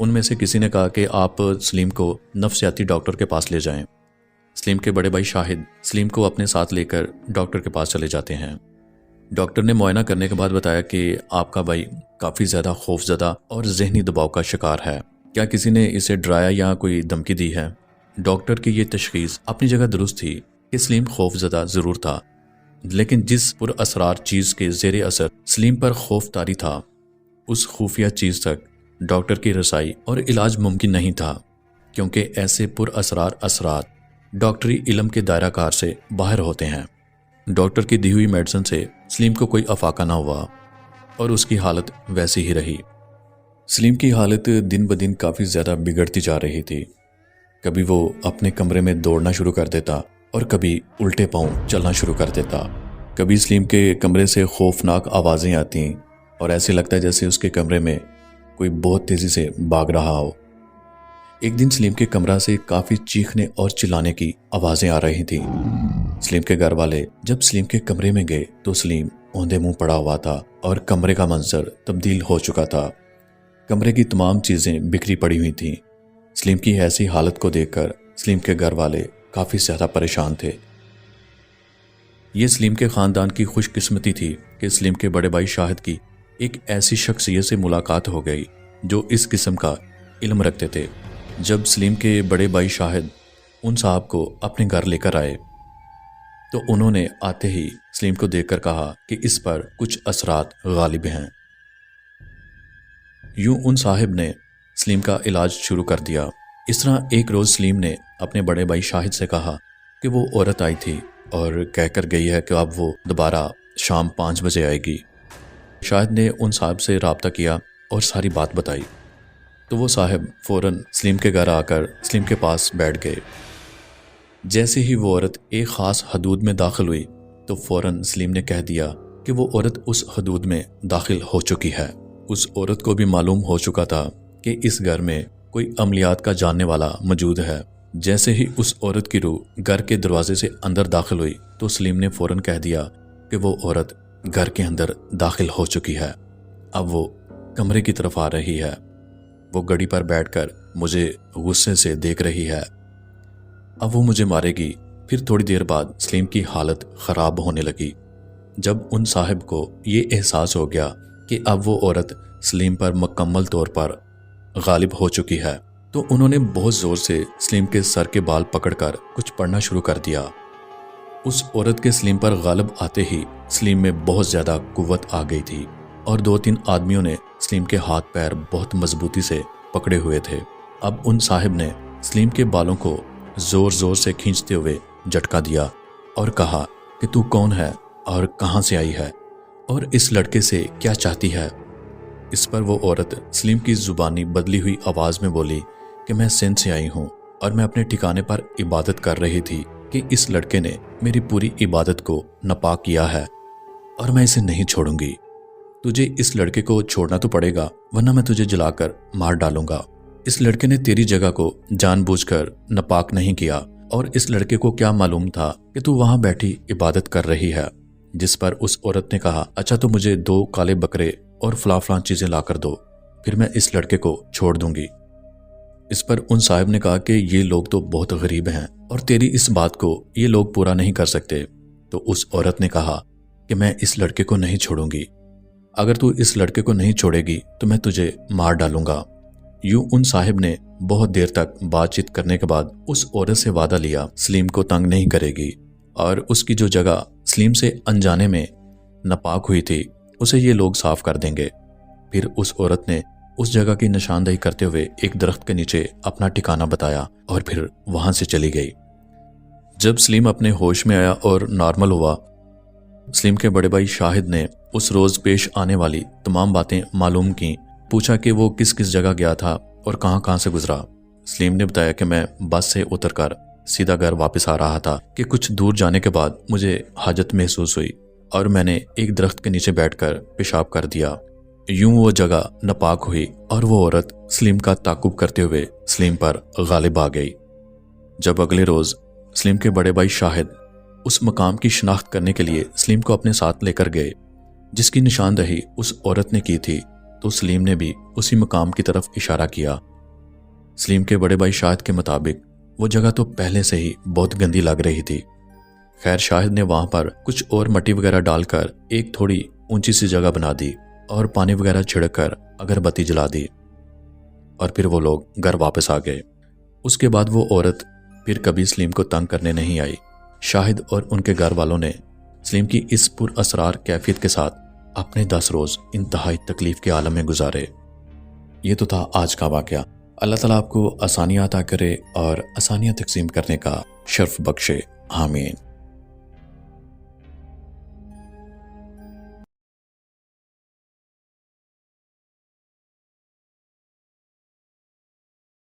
ان میں سے کسی نے کہا کہ آپ سلیم کو نفسیاتی ڈاکٹر کے پاس لے جائیں۔ سلیم کے بڑے بھائی شاہد سلیم کو اپنے ساتھ لے کر ڈاکٹر کے پاس چلے جاتے ہیں۔ ڈاکٹر نے معائنہ کرنے کے بعد بتایا کہ آپ کا بھائی کافی زیادہ خوف زدہ اور ذہنی دباؤ کا شکار ہے۔ کیا کسی نے اسے ڈرایا یا کوئی دھمکی دی ہے؟ ڈاکٹر کی یہ تشخیص اپنی جگہ درست تھی کہ سلیم خوف زدہ ضرور تھا، لیکن جس پر اسرار چیز کے زیر اثر سلیم پر خوف طاری تھا، اس خفیہ چیز تک ڈاکٹر کی رسائی اور علاج ممکن نہیں تھا، کیونکہ ایسے پر اسرار اثرات ڈاکٹری علم کے دائرہ کار سے باہر ہوتے ہیں۔ ڈاکٹر کی دی ہوئی میڈیسن سے سلیم کو کوئی افاقہ نہ ہوا اور اس کی حالت ویسی ہی رہی۔ سلیم کی حالت دن بدن کافی زیادہ بگڑتی جا رہی تھی۔ کبھی وہ اپنے کمرے میں دوڑنا شروع کر دیتا اور کبھی الٹے پاؤں چلنا شروع کر دیتا۔ کبھی سلیم کے کمرے سے خوفناک آوازیں آتی اور ایسے لگتا ہے جیسے اس کے کمرے میں کوئی بہت تیزی سے بھاگ رہا ہو۔ ایک دن سلیم کے کمرہ سے کافی چیخنے اور چلانے کی آوازیں آ رہی تھیں۔ سلیم کے گھر والے جب سلیم کے کمرے میں گئے تو سلیم اوندے منہ پڑا ہوا تھا اور کمرے کا منظر تبدیل ہو چکا تھا۔ کمرے کی تمام چیزیں بکھری پڑی ہوئی تھیں۔ سلیم کی ایسی حالت کو دیکھ کر سلیم کے گھر والے کافی زیادہ پریشان تھے۔ یہ سلیم کے خاندان کی خوش قسمتی تھی کہ سلیم کے بڑے بھائی شاہد کی ایک ایسی شخصیت سے ملاقات ہو گئی جو اس قسم کا علم رکھتے تھے۔ جب سلیم کے بڑے بھائی شاہد ان صاحب کو اپنے گھر لے کر آئے تو انہوں نے آتے ہی سلیم کو دیکھ کر کہا کہ اس پر کچھ اثرات غالب ہیں۔ یوں ان صاحب نے سلیم کا علاج شروع کر دیا۔ اس طرح ایک روز سلیم نے اپنے بڑے بھائی شاہد سے کہا کہ وہ عورت آئی تھی اور کہہ کر گئی ہے کہ اب وہ دوبارہ شام 5 بجے آئے گی۔ شاہد نے ان صاحب سے رابطہ کیا اور ساری بات بتائی تو وہ صاحب فوراً سلیم کے گھر آ کر سلیم کے پاس بیٹھ گئے۔ جیسے ہی وہ عورت ایک خاص حدود میں داخل ہوئی تو فوراً سلیم نے کہہ دیا کہ وہ عورت اس حدود میں داخل ہو چکی ہے۔ اس عورت کو بھی معلوم ہو چکا تھا کہ اس گھر میں کوئی عملیات کا جاننے والا موجود ہے۔ جیسے ہی اس عورت کی روح گھر کے دروازے سے اندر داخل ہوئی تو سلیم نے فوراً کہہ دیا کہ وہ عورت گھر کے اندر داخل ہو چکی ہے۔ اب وہ کمرے کی طرف آ رہی ہے۔ وہ گڑی پر بیٹھ کر مجھے غصے سے دیکھ رہی ہے۔ اب وہ مجھے مارے گی۔ پھر تھوڑی دیر بعد سلیم کی حالت خراب ہونے لگی۔ جب ان صاحب کو یہ احساس ہو گیا کہ اب وہ عورت سلیم پر مکمل طور پر غالب ہو چکی ہے تو انہوں نے بہت زور سے سلیم کے سر کے بال پکڑ کر کچھ پڑھنا شروع کر دیا۔ اس عورت کے سلیم پر غالب آتے ہی سلیم میں بہت زیادہ قوت آ گئی تھی اور 2-3 آدمیوں نے سلیم کے ہاتھ پیر بہت مضبوطی سے پکڑے ہوئے تھے۔ اب ان صاحب نے سلیم کے بالوں کو زور زور سے کھینچتے ہوئے جھٹکا دیا اور کہا کہ تو کون ہے اور کہاں سے آئی ہے اور اس لڑکے سے کیا چاہتی ہے؟ اس پر وہ عورت سلیم کی زبانی بدلی ہوئی آواز میں بولی کہ میں سندھ سے آئی ہوں اور میں اپنے ٹھکانے پر عبادت کر رہی تھی کہ اس لڑکے نے میری پوری عبادت کو ناپاک کیا ہے اور میں اسے نہیں چھوڑوں گی۔ تجھے اس لڑکے کو چھوڑنا تو پڑے گا ورنہ میں تجھے جلا کر مار ڈالوں گا۔ اس لڑکے نے تیری جگہ کو جان بوجھ کر ناپاک نہیں کیا اور اس لڑکے کو کیا معلوم تھا کہ تو وہاں بیٹھی عبادت کر رہی ہے۔ جس پر اس عورت نے کہا اچھا تو مجھے 2 کالے بکرے اور فلاں چیزیں لا کر دو، پھر میں اس لڑکے کو چھوڑ دوں گی۔ اس پر ان صاحب نے کہا کہ یہ لوگ تو بہت غریب ہیں اور تیری اس بات کو یہ لوگ پورا نہیں کر سکتے۔ تو اس عورت نے کہا کہ میں اس لڑکے کو نہیں چھوڑوں گی، اگر تو اس لڑکے کو نہیں چھوڑے گی تو میں تجھے مار ڈالوں گا۔ یوں ان صاحب نے بہت دیر تک بات چیت کرنے کے بعد اس عورت سے وعدہ لیا سلیم کو تنگ نہیں کرے گی اور اس کی جو جگہ سلیم سے انجانے میں ناپاک ہوئی تھی اسے یہ لوگ صاف کر دیں گے۔ پھر اس عورت نے اس جگہ کی نشاندہی کرتے ہوئے ایک درخت کے نیچے اپنا ٹھکانہ بتایا اور پھر وہاں سے چلی گئی۔ جب سلیم اپنے ہوش میں آیا اور نارمل ہوا، سلیم کے بڑے بھائی شاہد نے اس روز پیش آنے والی تمام باتیں معلوم کی، پوچھا کہ وہ کس کس جگہ گیا تھا اور کہاں سے گزرا۔ سلیم نے بتایا کہ میں بس سے اتر کر سیدھا گھر واپس آ رہا تھا کہ کچھ دور جانے کے بعد مجھے حاجت محسوس ہوئی اور میں نے ایک درخت کے نیچے بیٹھ کر پیشاب کر دیا۔ یوں وہ جگہ ناپاک ہوئی اور وہ عورت سلیم کا تعاقب کرتے ہوئے سلیم پر غالب آ گئی۔ جب اگلے روز سلیم کے بڑے بھائی شاہد اس مقام کی شناخت کرنے کے لیے سلیم کو اپنے ساتھ لے کر گئے جس کی نشاندہی اس عورت نے کی تھی، تو سلیم نے بھی اسی مقام کی طرف اشارہ کیا سلیم کے بڑے بھائی شاہد کے مطابق وہ جگہ تو پہلے سے ہی بہت گندی لگ رہی تھی۔ خیر شاہد نے وہاں پر کچھ اور مٹی وغیرہ ڈال کر ایک تھوڑی اونچی سی جگہ بنا دی اور پانی وغیرہ چھڑک کر اگربتی جلا دی، اور پھر وہ لوگ گھر واپس آ گئے۔ اس کے بعد وہ عورت پھر کبھی سلیم کو تنگ کرنے نہیں آئی۔ شاہد اور ان کے گھر والوں نے سلیم کی اس پر اسرار کیفیت کے ساتھ اپنے 10 روز انتہائی تکلیف کے عالم میں گزارے۔ یہ تو تھا آج کا واقعہ۔ اللہ تعالیٰ آپ کو آسانیاں عطا کرے اور آسانیاں تقسیم کرنے کا شرف بخشے، آمین۔